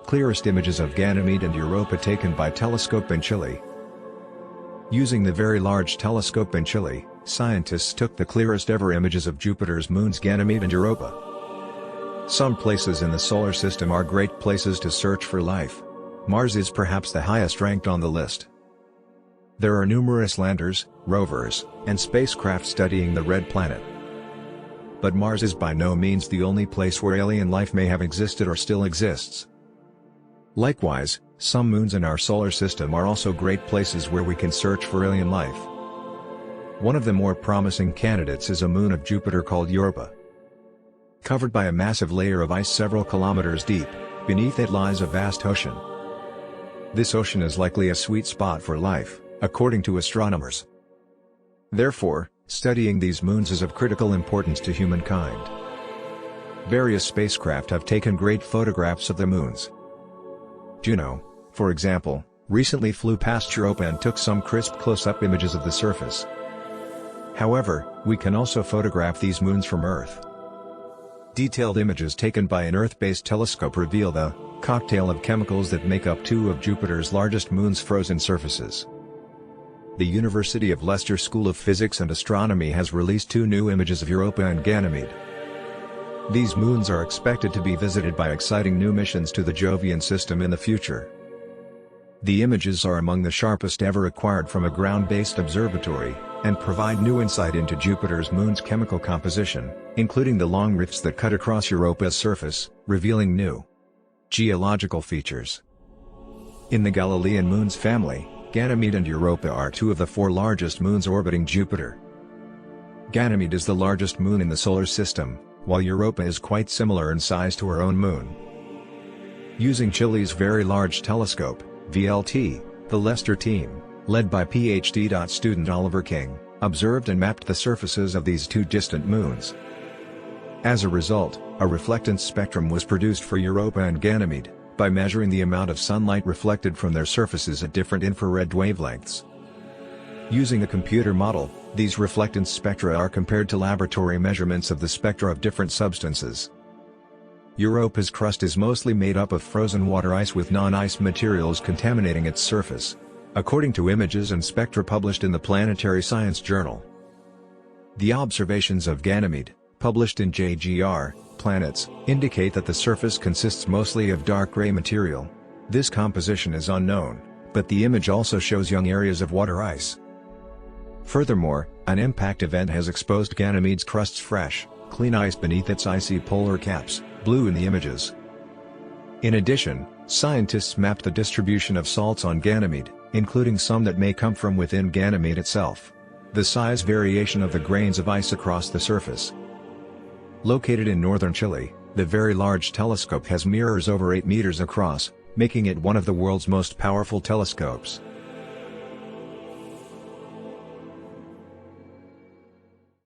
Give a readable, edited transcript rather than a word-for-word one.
clearest images of Ganymede and Europa taken by telescope in Chile. Using the Very Large Telescope in Chile, scientists took the clearest ever images of Jupiter's moons Ganymede and Europa. Some places in the solar system are great places to search for life. Mars is perhaps the highest ranked on the list. There are numerous landers, rovers, and spacecraft studying the red planet. But Mars is by no means the only place where alien life may have existed or still exists. Likewise, some moons in our solar system are also great places where we can search for alien life. One of the more promising candidates is a moon of Jupiter called Europa. Covered by a massive layer of ice several kilometers deep, beneath it lies a vast ocean. This ocean is likely a sweet spot for life, according to astronomers. Therefore, studying these moons is of critical importance to humankind. Various spacecraft have taken great photographs of the moons. Juno, for example, recently flew past Europa and took some crisp close-up images of the surface. However, we can also photograph these moons from Earth. Detailed images taken by an Earth-based telescope reveal the cocktail of chemicals that make up two of Jupiter's largest moons' frozen surfaces. The University of Leicester School of Physics and Astronomy has released two new images of Europa and Ganymede. These moons are expected to be visited by exciting new missions to the Jovian system in the future. The images are among the sharpest ever acquired from a ground-based observatory, and provide new insight into Jupiter's moon's chemical composition, including the long rifts that cut across Europa's surface, revealing new geological features. In the Galilean moons family, Ganymede and Europa are two of the four largest moons orbiting Jupiter. Ganymede is the largest moon in the solar system, while Europa is quite similar in size to her own moon. Using Chile's Very Large Telescope, VLT, the Leicester team, led by PhD student Oliver King, observed and mapped the surfaces of these two distant moons. As a result, a reflectance spectrum was produced for Europa and Ganymede, by measuring the amount of sunlight reflected from their surfaces at different infrared wavelengths. Using a computer model, these reflectance spectra are compared to laboratory measurements of the spectra of different substances. Europa's crust is mostly made up of frozen water ice with non-ice materials contaminating its surface, according to images and spectra published in the Planetary Science Journal. The observations of Ganymede, published in JGR, Planets, indicate that the surface consists mostly of dark gray material. This composition is unknown, but the image also shows young areas of water ice. Furthermore, an impact event has exposed Ganymede's crust's fresh, clean ice beneath its icy polar caps, blue in the images. In addition, scientists mapped the distribution of salts on Ganymede, including some that may come from within Ganymede itself. The size variation of the grains of ice across the surface. Located in northern Chile, the Very Large Telescope has mirrors over 8 meters across, making it one of the world's most powerful telescopes.